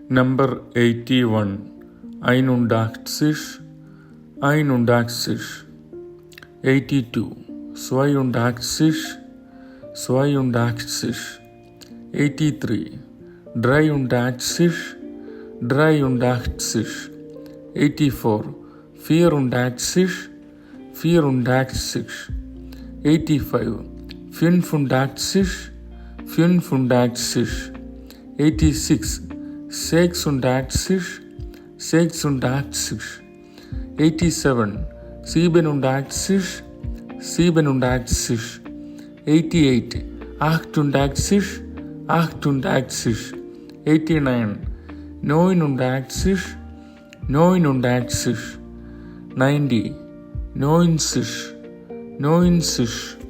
Number 81. 81. 81. 82. 82. 82. 83. 83. 83. 84. 84. 84. 85. 85. 85. 86. 86. 86. 87. 87. 87. 88. 88. 88. 89. 89. 89. 90. 90. 90.